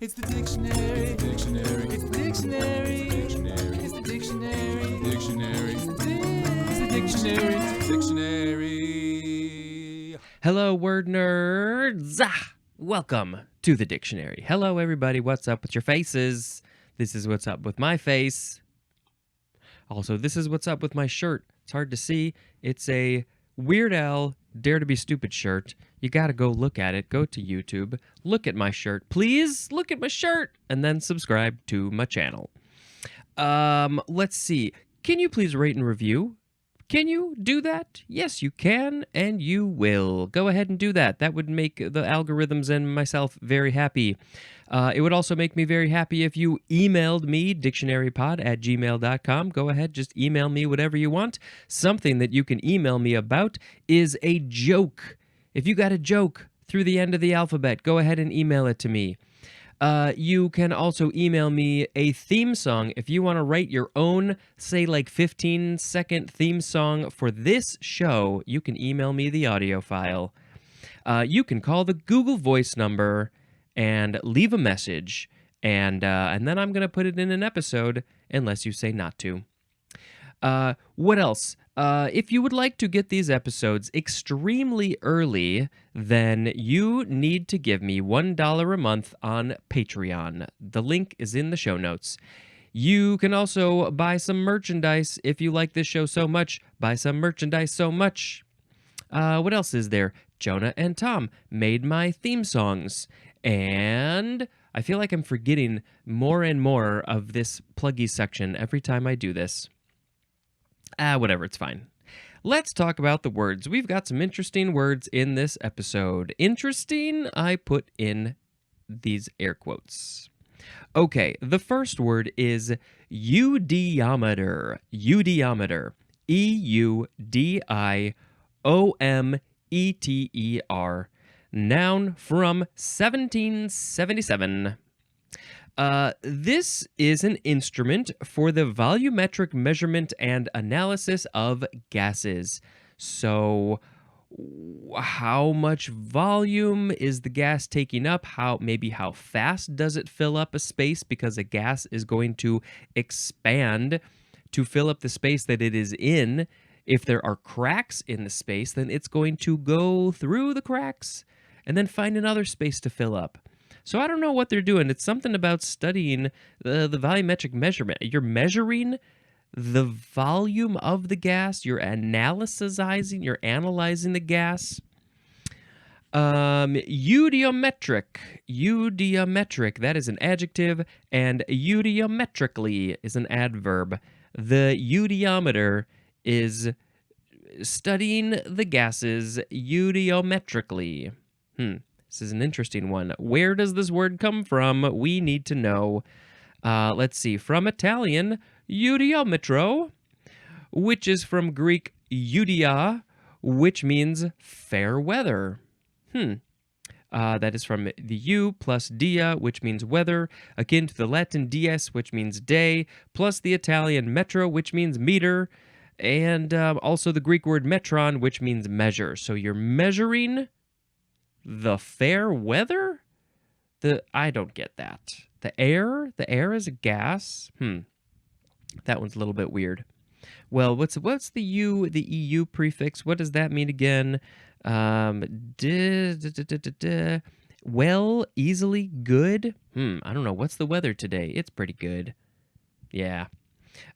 It's the dictionary. It's the dictionary. It's the dictionary. It's the dictionary. Dictionary. It's the dictionary. It's the dictionary. Hello, word nerds. Welcome to the dictionary. Hello, everybody. What's up with your faces? This is what's up with my face. Also, this is what's up with my shirt. It's hard to see. It's a Weird Al Dare to Be Stupid shirt. You gotta go look at it. Go to YouTube. Look at my shirt. Please look at my shirt and then subscribe to my channel. Let's see. Can you please rate and review? Can you do that? Yes, you can, and you will. Go ahead and do that. That would make the algorithms and myself very happy. It would also make me very happy if you emailed me, dictionarypod@gmail.com. Go ahead, just email me whatever you want. Something that you can email me about is a joke. If you got a joke through the end of the alphabet, go ahead and email it to me. You can also email me a theme song. If you want to write your own, say like 15-second theme song for this show, you can email me the audio file. You can call the Google Voice number and leave a message, and then I'm going to put it in an episode unless you say not to. What else? If you would like to get these episodes extremely early, then you need to give me $1 a month on Patreon. The link is in the show notes. You can also buy some merchandise if you like this show so much. Buy some merchandise so much. What else is there? Jonah and Tom made my theme songs. And I feel like I'm forgetting more and more of this pluggy section every time I do this. Whatever, it's fine. Let's talk about the words. We've got some interesting words in this episode. Interesting, I put in these air quotes. Okay, the first word is eudiometer. Eudiometer. E-U-D-I-O-M-E-T-E-R. Noun from 1777. This is an instrument for the volumetric measurement and analysis of gases. So, how much volume is the gas taking up? How fast does it fill up a space? Because a gas is going to expand to fill up the space that it is in. If there are cracks in the space, then it's going to go through the cracks and then find another space to fill up. So I don't know what they're doing. It's something about studying the volumetric measurement. You're measuring the volume of the gas. You're analyzing the gas. Eudiometric. Eudiometric, that is an adjective, and eudiometrically is an adverb. The eudiometer is studying the gases eudiometrically. This is an interesting one. Where does this word come from? We need to know. Let's see. From Italian, eudiometro, which is from Greek eudia, which means fair weather. That is from the eu plus dia, which means weather, akin to the Latin dies, which means day, plus the Italian metro, which means meter, and also the Greek word metron, which means measure. So you're measuring the fair weather? I don't get that. The air is a gas? That one's a little bit weird. Well, what's the EU prefix? What does that mean again? Well, easily, good? I don't know. What's the weather today? It's pretty good. Yeah.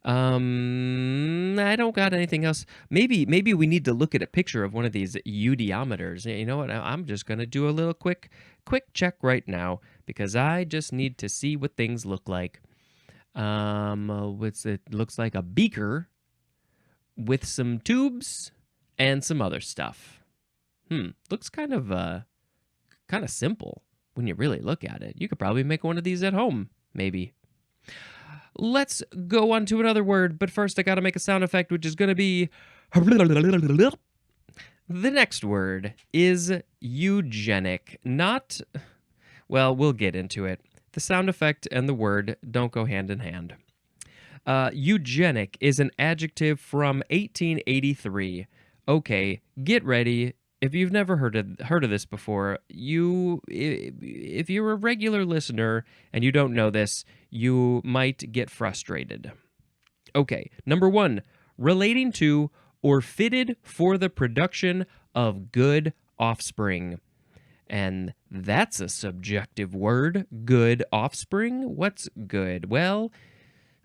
I don't got anything else. Maybe we need to look at a picture of one of these eudiometers. You know what? I'm just gonna do a little quick check right now because I just need to see what things look like. It looks like a beaker with some tubes and some other stuff. Looks kind of simple when you really look at it. You could probably make one of these at home, maybe. Let's go on to another word, but first I gotta make a sound effect, which is gonna be... The next word is eugenic. Well, we'll get into it. The sound effect and the word don't go hand in hand. Eugenic is an adjective from 1883. Okay, get ready. if you've never heard of this before, if you're a regular listener and you don't know this, you might get frustrated. Okay, number 1, relating to or fitted for the production of good offspring. And that's a subjective word, good offspring. What's good? Well,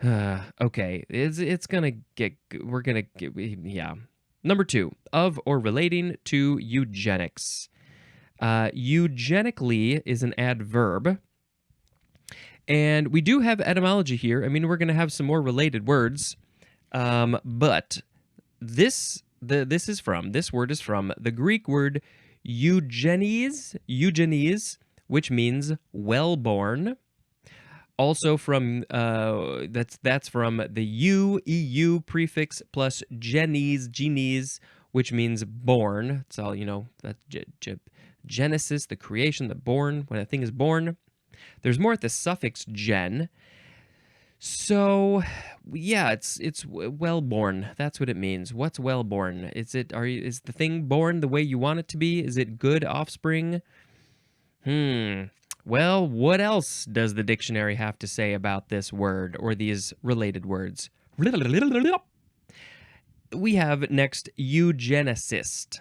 okay, it's gonna get, we're gonna get, yeah. Number 2, of or relating to eugenics. Eugenically is an adverb. And we do have etymology here. I mean, we're going to have some more related words. But this word is from the Greek word eugenes, which means well-born. Also from that's from the eu prefix plus genes, which means born. It's all, that's Genesis, the creation, the born, when a thing is born. There's more at the suffix gen. So, yeah, it's well-born. That's what it means. What's well-born? Is the thing born the way you want it to be? Is it good offspring? Well, what else does the dictionary have to say about this word or these related words? We have next eugenicist.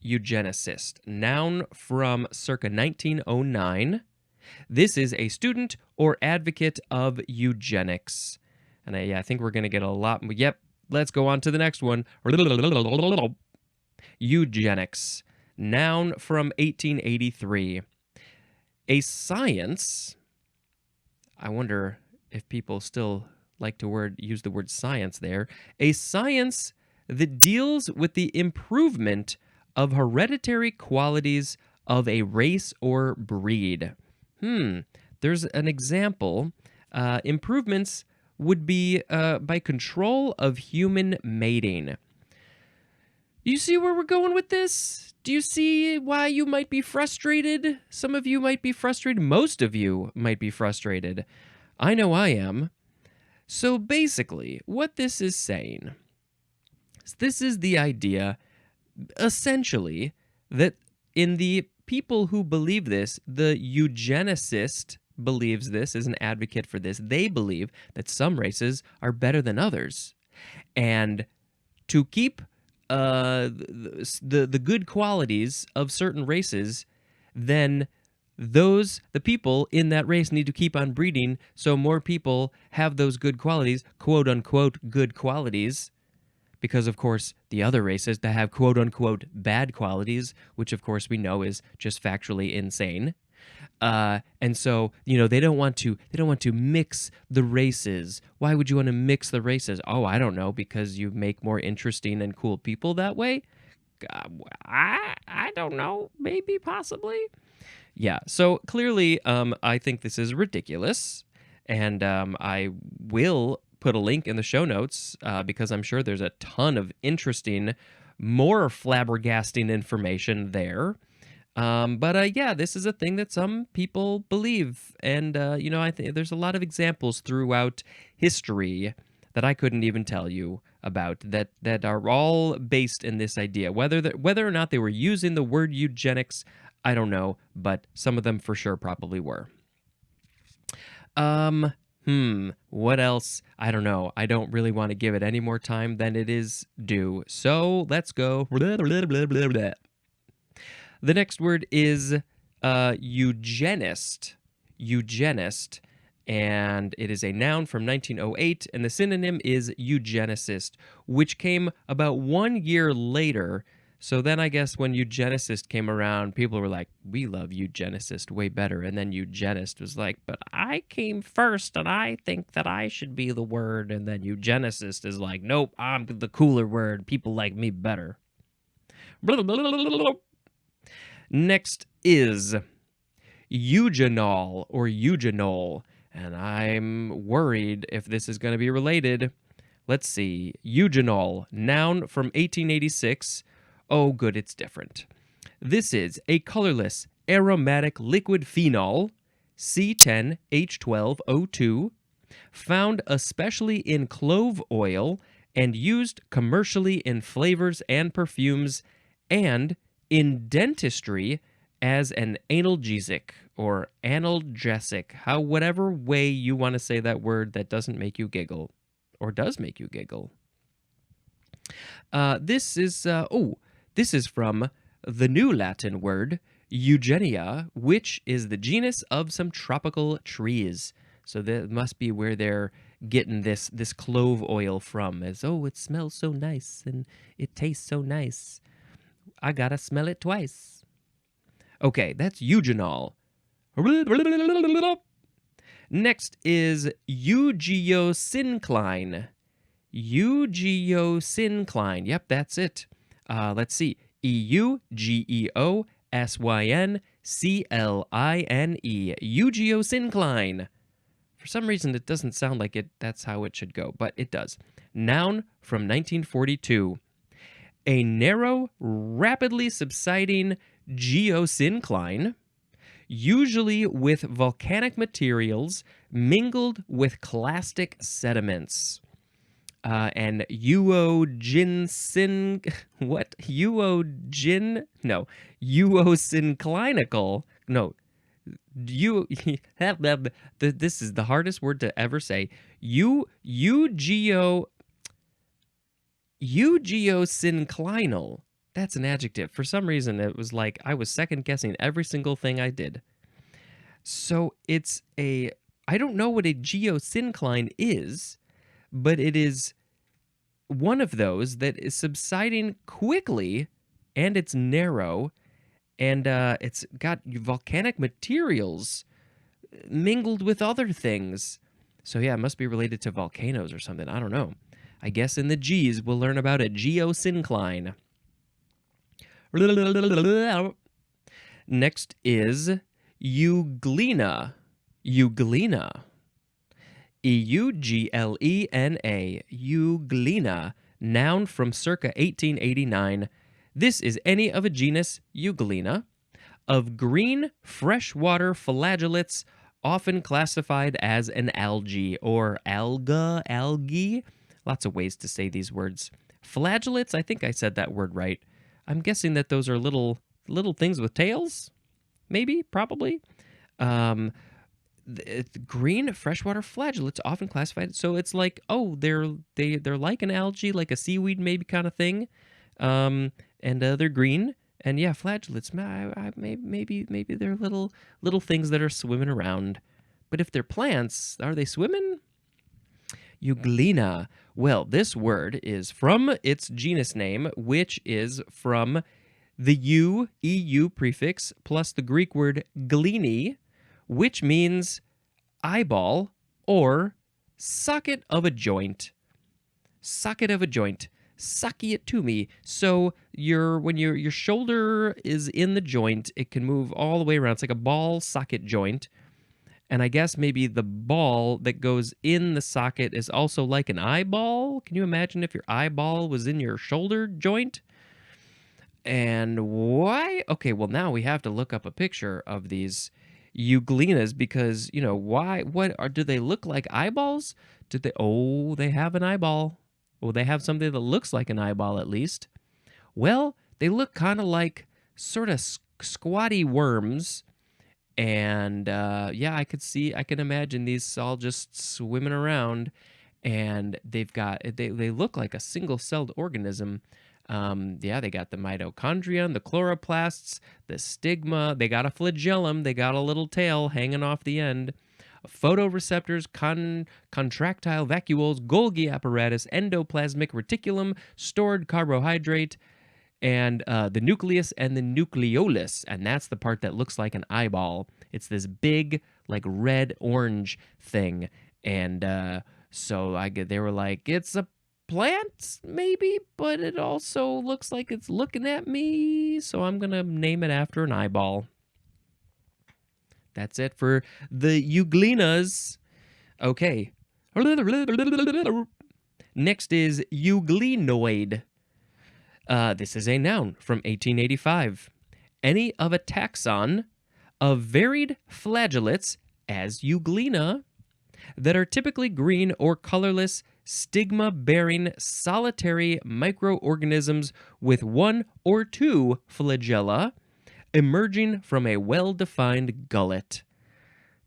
Eugenicist, noun from circa 1909. This is a student or advocate of eugenics. And I think we're going to get a lot. Yep, let's go on to the next one. Eugenics, noun from 1883. A science. I wonder if people still like to use the word science there. A science that deals with the improvement of hereditary qualities of a race or breed. There's an example. Improvements would be by control of human mating. Do you see where we're going with this? Do you see why you might be frustrated? Some of you might be frustrated. Most of you might be frustrated. I know I am. So basically, what this is saying, this is the idea, essentially, that in the people who believe this, the eugenicist believes this, is an advocate for this. They believe that some races are better than others. And to keep the good qualities of certain races, then the people in that race need to keep on breeding so more people have those good qualities, quote unquote good qualities, because of course the other races that have quote unquote bad qualities, which of course we know is just factually insane. And so, they don't want to mix the races. Why would you want to mix the races? Oh, I don't know, because you make more interesting and cool people that way. I don't know, maybe, possibly. Yeah, so clearly, I think this is ridiculous, and I will put a link in the show notes because I'm sure there's a ton of interesting, more flabbergasting information there. But yeah, this is a thing that some people believe, and I think there's a lot of examples throughout history that I couldn't even tell you about that are all based in this idea. Whether or not they were using the word eugenics, I don't know, but some of them for sure probably were. What else? I don't know. I don't really want to give it any more time than it is due. So let's go. The next word is eugenist. Eugenist. And it is a noun from 1908, and the synonym is eugenicist, which came about 1 year later. So then I guess when eugenicist came around, people were like, we love eugenicist way better. And then eugenist was like, but I came first, and I think that I should be the word. And then eugenicist is like, nope, I'm the cooler word. People like me better. Next is eugenol or eugenol. And I'm worried if this is going to be related. Let's see. Eugenol, noun from 1886. Oh, good, it's different. This is a colorless aromatic liquid phenol, C10H12O2, found especially in clove oil and used commercially in flavors and perfumes, and in dentistry as an analgesic or analgesic, whatever way you want to say that word that doesn't make you giggle or does make you giggle. This is from the New Latin word Eugenia, which is the genus of some tropical trees. So that must be where they're getting this clove oil from. As it smells so nice and it tastes so nice. I gotta smell it twice. Okay, that's eugenol. Next is eugiosyncline. Eugiosyncline. Yep, that's it. Let's see. EUGEOSYNCLINE. Eugiosyncline. For some reason, it doesn't sound like that's how it should go, but it does. Noun from 1942. A narrow, rapidly subsiding geosyncline, usually with volcanic materials mingled with clastic sediments. And euosynclinical. No. This is the hardest word to ever say. Eugiosynclinal. That's an adjective. For some reason, it was like I was second guessing every single thing I did. So I don't know what a geosyncline is, but it is one of those that is subsiding quickly, and it's narrow, and it's got volcanic materials mingled with other things. So yeah, it must be related to volcanoes or something. I don't know. I guess in the G's we'll learn about a geosyncline. Next is euglena. Euglena. EUGLENA. Euglena. Noun from circa 1889. This is any of a genus Euglena of green freshwater flagellates, often classified as an algae or algae. Lots of ways to say these words. Flagellates, I think I said that word right. I'm guessing that those are little things with tails. Maybe, probably. Green freshwater flagellates, often classified. So it's like, they're like an algae, like a seaweed maybe kind of thing. And they're green. And yeah, flagellates. Maybe they're little things that are swimming around. But if they're plants, are they swimming? Euglena. Well, this word is from its genus name, which is from the EU prefix plus the Greek word gleni, which means eyeball or socket of a joint. Socket of a joint. Sucky it to me. So when your shoulder is in the joint, it can move all the way around. It's like a ball socket joint. And I guess maybe the ball that goes in the socket is also like an eyeball. Can you imagine if your eyeball was in your shoulder joint? And why? Okay, well, now we have to look up a picture of these euglenas because, why? Do they look like eyeballs? They have an eyeball. Well, they have something that looks like an eyeball at least. Well, they look kind of like sort of squatty worms. And I can imagine these all just swimming around, and they look like a single-celled organism. They got the mitochondria, the chloroplasts, the stigma. They got a flagellum. They got a little tail hanging off the end. Photoreceptors, contractile vacuoles, Golgi apparatus, endoplasmic reticulum, stored carbohydrate, and the nucleus and the nucleolus, and that's the part that looks like an eyeball. It's this big, like red-orange thing, and they were like, it's a plant, maybe, but it also looks like it's looking at me, so I'm gonna name it after an eyeball. That's it for the euglenas. Okay. Next is euglenoid. This is a noun from 1885. Any of a taxon of varied flagellates as euglena that are typically green or colorless stigma-bearing solitary microorganisms with one or two flagella emerging from a well-defined gullet.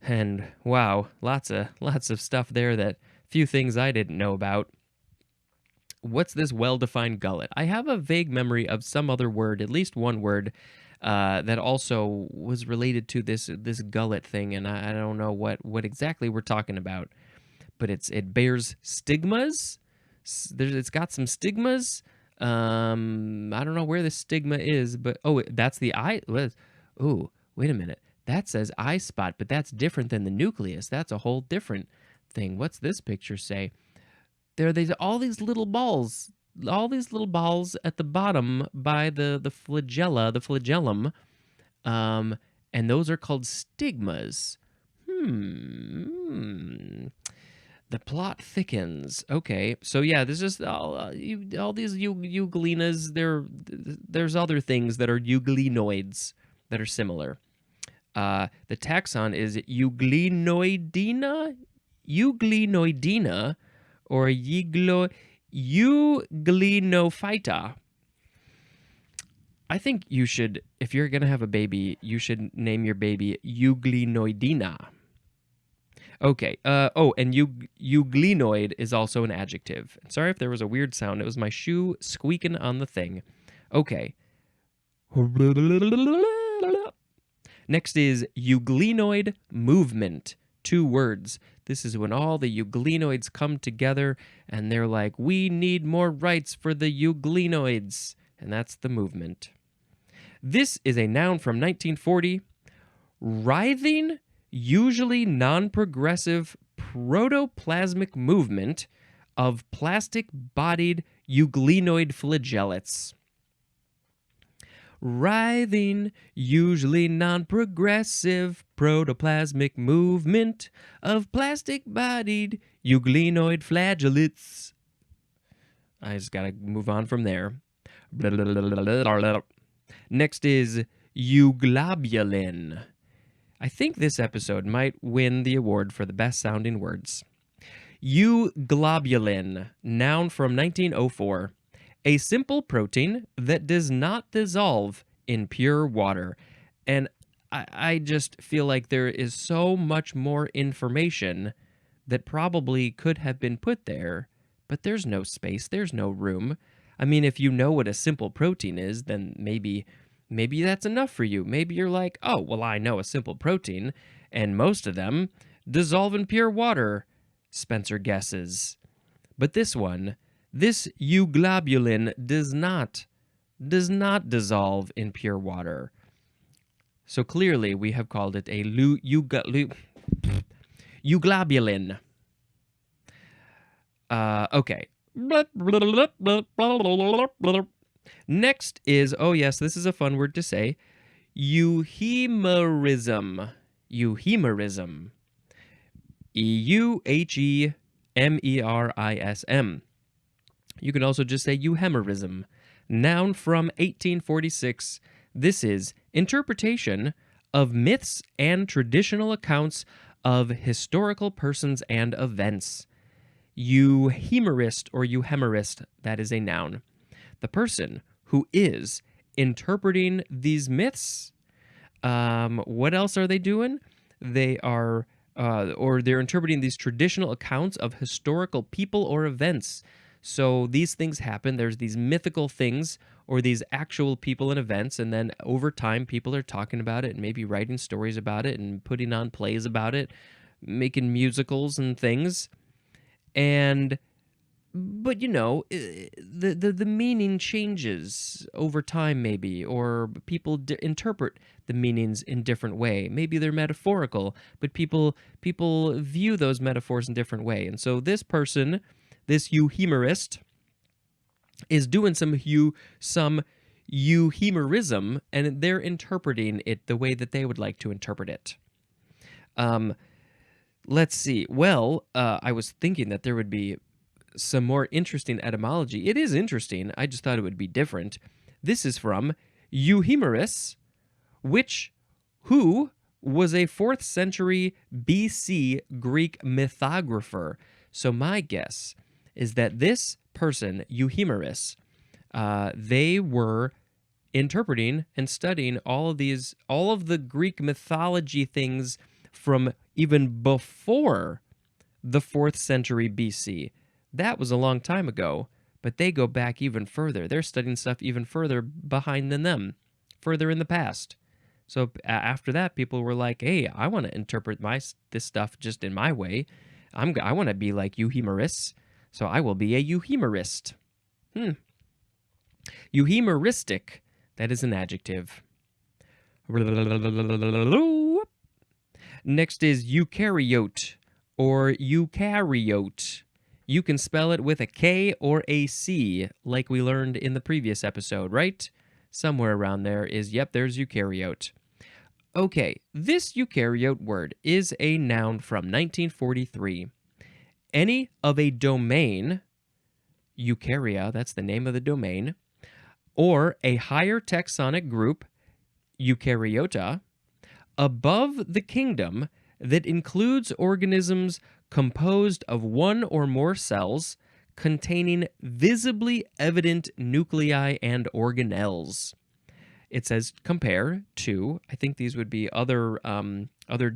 And wow, lots of stuff there, that few things I didn't know about. What's this well-defined gullet? I have a vague memory of some other word, at least one word, that also was related to this gullet thing, and I don't know what exactly we're talking about. But it bears stigmas. It's got some stigmas. I don't know where the stigma is, but that's the eye. Oh, wait a minute. That says eye spot, but that's different than the nucleus. That's a whole different thing. What's this picture say? There's all these little balls at the bottom by the flagella, the flagellum, and those are called stigmas. The plot thickens. Okay, so yeah, this is all these euglenas. There's other things that are euglenoids that are similar. The taxon is euglenoidina, or euglenophyta. I think you should, if you're gonna have a baby, you should name your baby euglenoidina. Okay. And euglenoid is also an adjective. Sorry if there was a weird sound. It was my shoe squeaking on the thing. Okay. Next is euglenoid movement. 2 words. This is when all the euglenoids come together and they're like, we need more rights for the euglenoids. And that's the movement. This is a noun from 1940. Writhing, usually non-progressive protoplasmic movement of plastic-bodied euglenoid flagellates. Writhing, usually non-progressive protoplasmic movement of plastic-bodied euglenoid flagellates. I just gotta move on from there. Next is euglobulin. I think this episode might win the award for the best sounding words. Euglobulin, noun from 1904. A simple protein that does not dissolve in pure water. And I just feel like there is so much more information that probably could have been put there, but there's no space, there's no room. I mean, if you know what a simple protein is, then maybe that's enough for you. Maybe you're like, oh, well, I know a simple protein, and most of them dissolve in pure water, Spencer guesses. But this euglobulin does not dissolve in pure water. So clearly we have called it a euglobulin. Okay. Next is, oh yes, this is a fun word to say, euhemerism. Euhemerism. euhemerism. You can also just say euhemerism. Noun from 1846. This is interpretation of myths and traditional accounts of historical persons and events. Euhemerist or euhemerist, that is a noun. The person who is interpreting these myths. What else are they doing? They are, they're interpreting these traditional accounts of historical people or events. So these things happen. There's these mythical things or these actual people and events, and then over time people are talking about it and maybe writing stories about it and putting on plays about it, making musicals and things. But you know, the meaning changes over time maybe, or people interpret the meanings in different way. Maybe they're metaphorical, but people view those metaphors in different way. And so this person, this euhemerist, is doing some euhemerism, and they're interpreting it the way that they would like to interpret it. Let's see. Well, I was thinking that there would be some more interesting etymology. It is interesting. I just thought it would be different. This is from Euhemerus, who was a 4th century BC Greek mythographer. So my guess is that this person, Euhemerus, they were interpreting and studying all of the Greek mythology things from even before the 4th century BC. That was a long time ago, but they go back even further. They're studying stuff even further behind than them, further in the past. So after that, people were like, hey, I want to interpret this stuff just in my way. I want to be like Euhemerus, so I will be a Euhemerist. Euhemeristic, that is an adjective. Next is eukaryote or eukaryote. You can spell it with a K or a C, like we learned in the previous episode, right? Somewhere around there there's eukaryote. Okay, this eukaryote word is a noun from 1943. Any of a domain, eukarya, that's the name of the domain, or a higher taxonic group, eukaryota, above the kingdom that includes organisms composed of one or more cells containing visibly evident nuclei and organelles. It says compare to, I think these would be other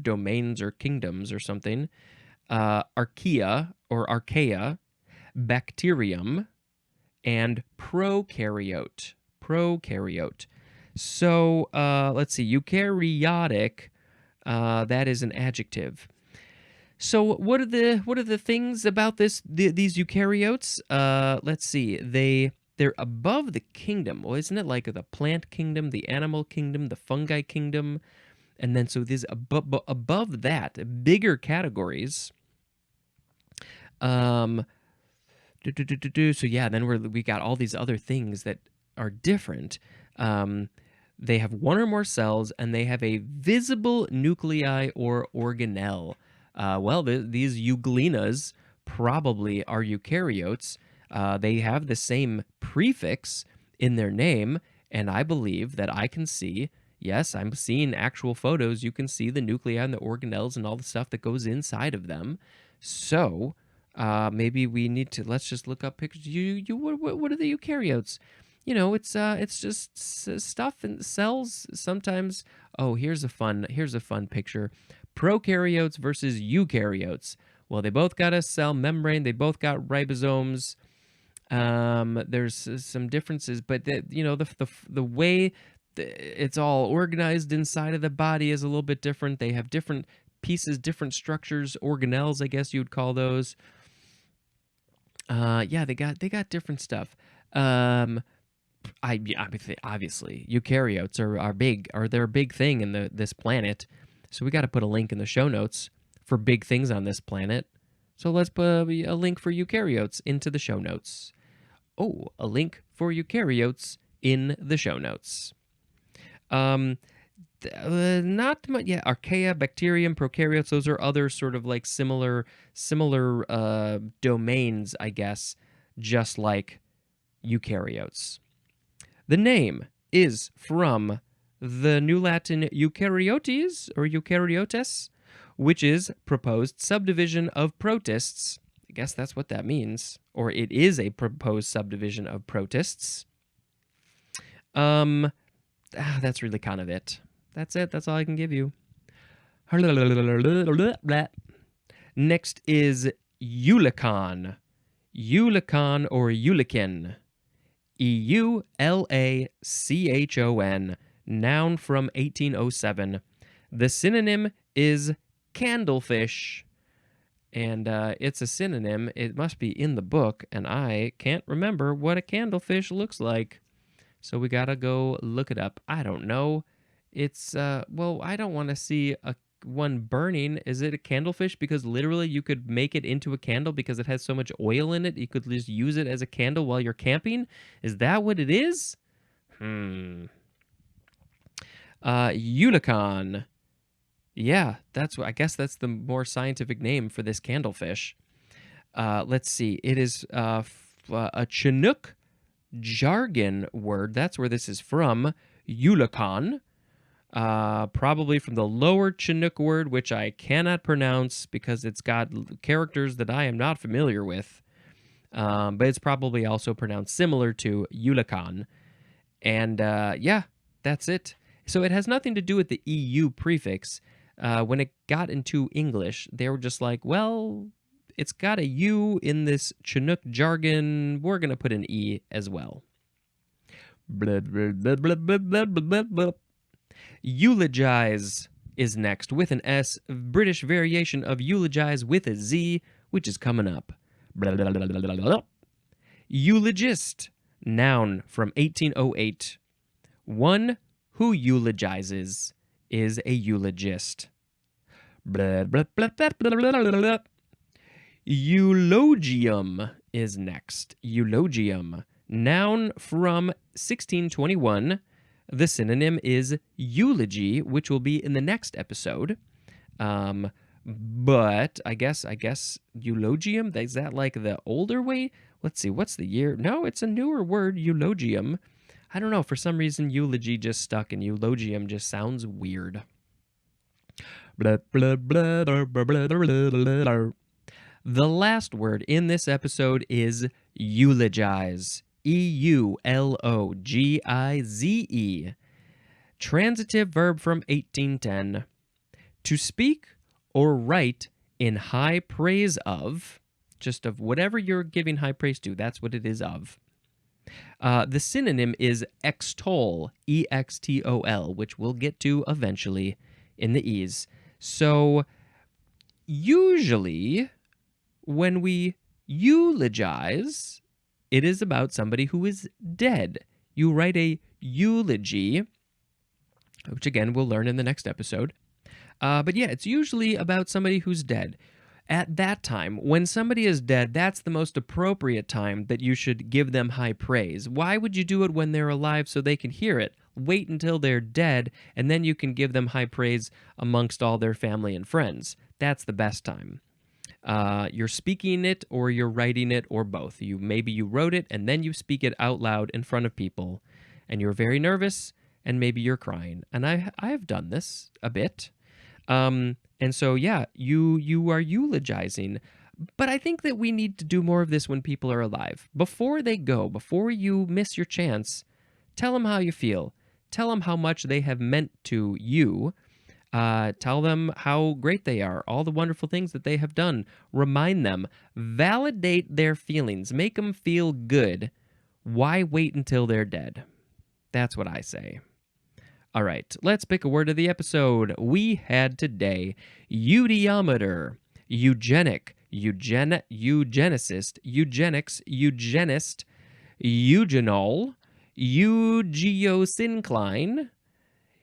domains or kingdoms or something, archaea or archaea, bacterium, and prokaryote. So let's see, eukaryotic, that is an adjective. So what are the things about these eukaryotes? Let's see, they're above the kingdom. Well, isn't it like the plant kingdom, the animal kingdom, the fungi kingdom? And then so these above that, bigger categories. So yeah, then we got all these other things that are different. They have one or more cells, and they have a visible nuclei or organelle. These euglenas probably are eukaryotes. They have the same prefix in their name, and I believe that I can see, yes, I'm seeing actual photos. You can see the nuclei and the organelles and all the stuff that goes inside of them. So maybe we need to, let's just look up pictures. What are the eukaryotes? You know, it's just stuff and cells sometimes. Oh, here's a fun picture. Prokaryotes versus eukaryotes. Well, they both got a cell membrane. They both got ribosomes. There's some differences, but the way it's all organized inside of the body is a little bit different. They have different pieces, different structures, organelles, I guess you'd call those. Yeah, they got different stuff. Obviously eukaryotes they're a big thing in this planet. So we got to put a link in the show notes for big things on this planet. So let's put a link for eukaryotes into the show notes. Oh, a link for eukaryotes in the show notes. Not much. Yeah, archaea, bacterium, prokaryotes. Those are other sort of like similar domains, I guess, just like eukaryotes. The name is from the New Latin eukaryotes or eukaryotes, which is proposed subdivision of protists. I guess that's what that means, or it is a proposed subdivision of protists. That's really kind of it. That's it. That's all I can give you. Next is eulochon. Eulochon or eulochon. EULACHON. Noun from 1807. The synonym is candlefish. And it's a synonym. It must be in the book, and I can't remember what a candlefish looks like. So we gotta go look it up. I don't know. It's, I don't want to see one burning. Is it a candlefish? Because literally you could make it into a candle because it has so much oil in it. You could just use it as a candle while you're camping. Is that what it is? Eulochon. Yeah, I guess that's the more scientific name for this candlefish. Let's see. It is a Chinook jargon word. That's where this is from. Eulochon. Probably from the lower Chinook word, which I cannot pronounce because it's got characters that I am not familiar with. but it's probably also pronounced similar to eulogium. And yeah, that's it. So it has nothing to do with the EU prefix. When it got into English, they were just like, well, it's got a U in this Chinook jargon. We're going to put an E as well. Blah, blah, blah, blah, blah, blah, blah, blah. Eulogize is next with an S, British variation of eulogize with a Z, which is coming up. Blah, blah, blah, blah, blah, blah. Eulogist, noun from 1808. One who eulogizes is a eulogist. Blah, blah, blah, blah, blah, blah, blah, blah. Eulogium is next. Eulogium, noun from 1621. The synonym is eulogy, which will be in the next episode. But I guess eulogium, is that like the older way? Let's see, what's the year? No, it's a newer word, eulogium. I don't know, for some reason eulogy just stuck and eulogium just sounds weird. Blah, blah, blah, blah, blah, blah, blah, blah, blah. The last word in this episode is eulogize. eulogize. Transitive verb from 1810. To speak or write in high praise of, just of whatever you're giving high praise to, that's what it is of. The synonym is extol, E-X-T-O-L, which we'll get to eventually in the E's. So usually when we eulogize, it is about somebody who is dead. You write a eulogy, which again we'll learn in the next episode. But yeah, it's usually about somebody who's dead. At that time, when somebody is dead, that's the most appropriate time that you should give them high praise. Why would you do it when they're alive so they can hear it? Wait until they're dead, and then you can give them high praise amongst all their family and friends. That's the best time. You're speaking it, or you're writing it, or both. Maybe you wrote it, and then you speak it out loud in front of people, and you're very nervous, and maybe you're crying. And I have done this a bit. And so, yeah, you are eulogizing. But I think that we need to do more of this when people are alive. Before they go, before you miss your chance, tell them how you feel. Tell them how much they have meant to you. Tell them how great they are, all the wonderful things that they have done. Remind them. Validate their feelings. Make them feel good. Why wait until they're dead? That's what I say. All right, let's pick a word of the episode. We had today eudiometer, eugenic, eugenicist, eugenics, eugenist, eugenol, eugiosyncline,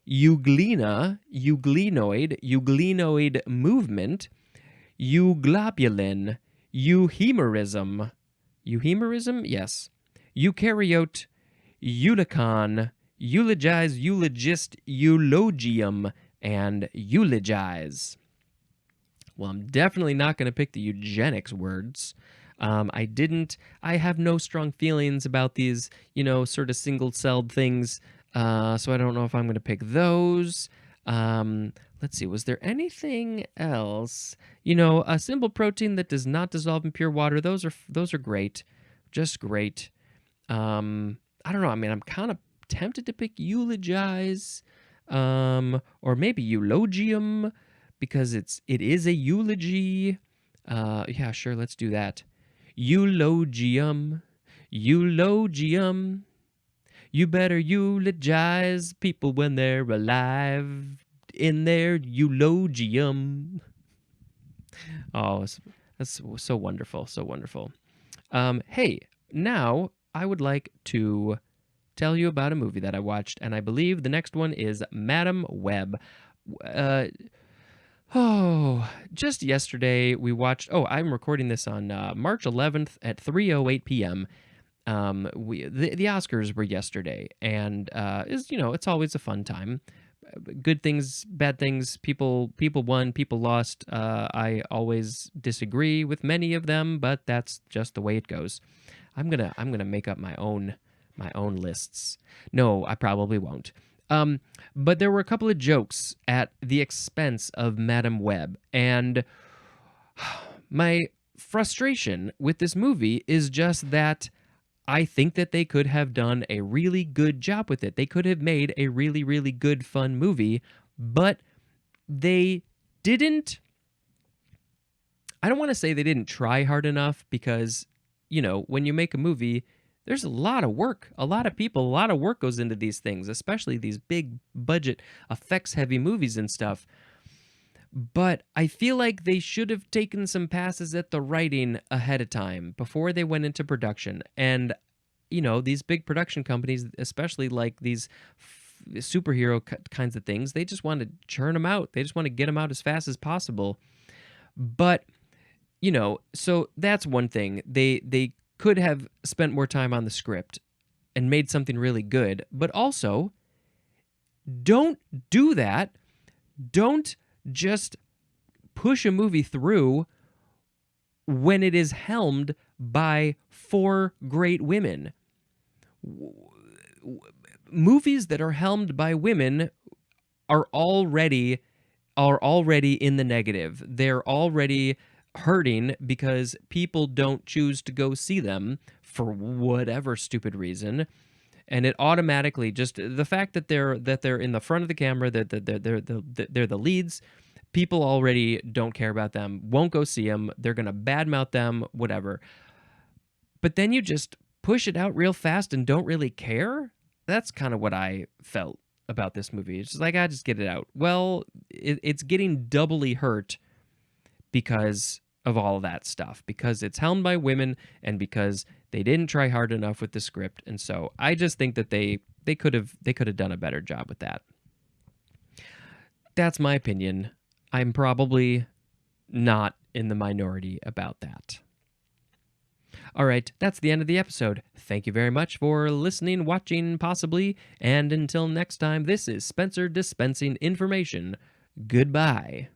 euglena, euglenoid movement, euglobulin, euhemerism, yes, eukaryote, eulogium, eulogize, eulogist, eulogium, and eulogize. Well, I'm definitely not going to pick the eugenics words. I have no strong feelings about these, sort of single-celled things, so I don't know if I'm going to pick those. Let's see, was there anything else? A simple protein that does not dissolve in pure water, those are great, just great. I don't know, I'm kind of tempted to pick eulogize, or maybe eulogium, because it is a eulogy. Yeah, sure, let's do that. Eulogium. You better eulogize people when they're alive in their eulogium. Oh, that's so wonderful, so wonderful. Hey, now I would like to tell you about a movie that I watched, and I believe the next one is Madam Web. Just yesterday we watched. I'm recording this on March 11th at 3:08 p.m. The Oscars were yesterday, and it's always a fun time. Good things, bad things. People won, people lost. I always disagree with many of them, but that's just the way it goes. I'm gonna make up my own lists. No, I probably won't. But there were a couple of jokes at the expense of Madam Web, and my frustration with this movie is just that I think that they could have done a really good job with it. They could have made a really, really good, fun movie, but they didn't. I don't want to say they didn't try hard enough because, when you make a movie, there's a lot of work, a lot of people, a lot of work goes into these things, especially these big budget, effects heavy movies and stuff. But I feel like they should have taken some passes at the writing ahead of time before they went into production. And, these big production companies, especially like these superhero kinds of things, they just want to churn them out. They just want to get them out as fast as possible. But, so that's one thing. They could have spent more time on the script and made something really good. But also, don't do that. Don't just push a movie through when it is helmed by 4 great women. Movies that are helmed by women are already in the negative. They're already hurting because people don't choose to go see them for whatever stupid reason. And it automatically, just the fact that they're in the front of the camera, that they're the leads, people already don't care about them, won't go see them, they're gonna badmouth them, whatever. But then you just push it out real fast and don't really care. That's kind of what I felt about this movie. It's just like, I just get it out. Well, it's getting doubly hurt because of all of that stuff, because it's helmed by women and because they didn't try hard enough with the script. And so I just think that they could have done a better job with that. That's my opinion. I'm probably not in the minority about that. All right, that's the end of the episode. Thank you very much for listening, watching, possibly, and until next time, this is Spencer dispensing information. Goodbye.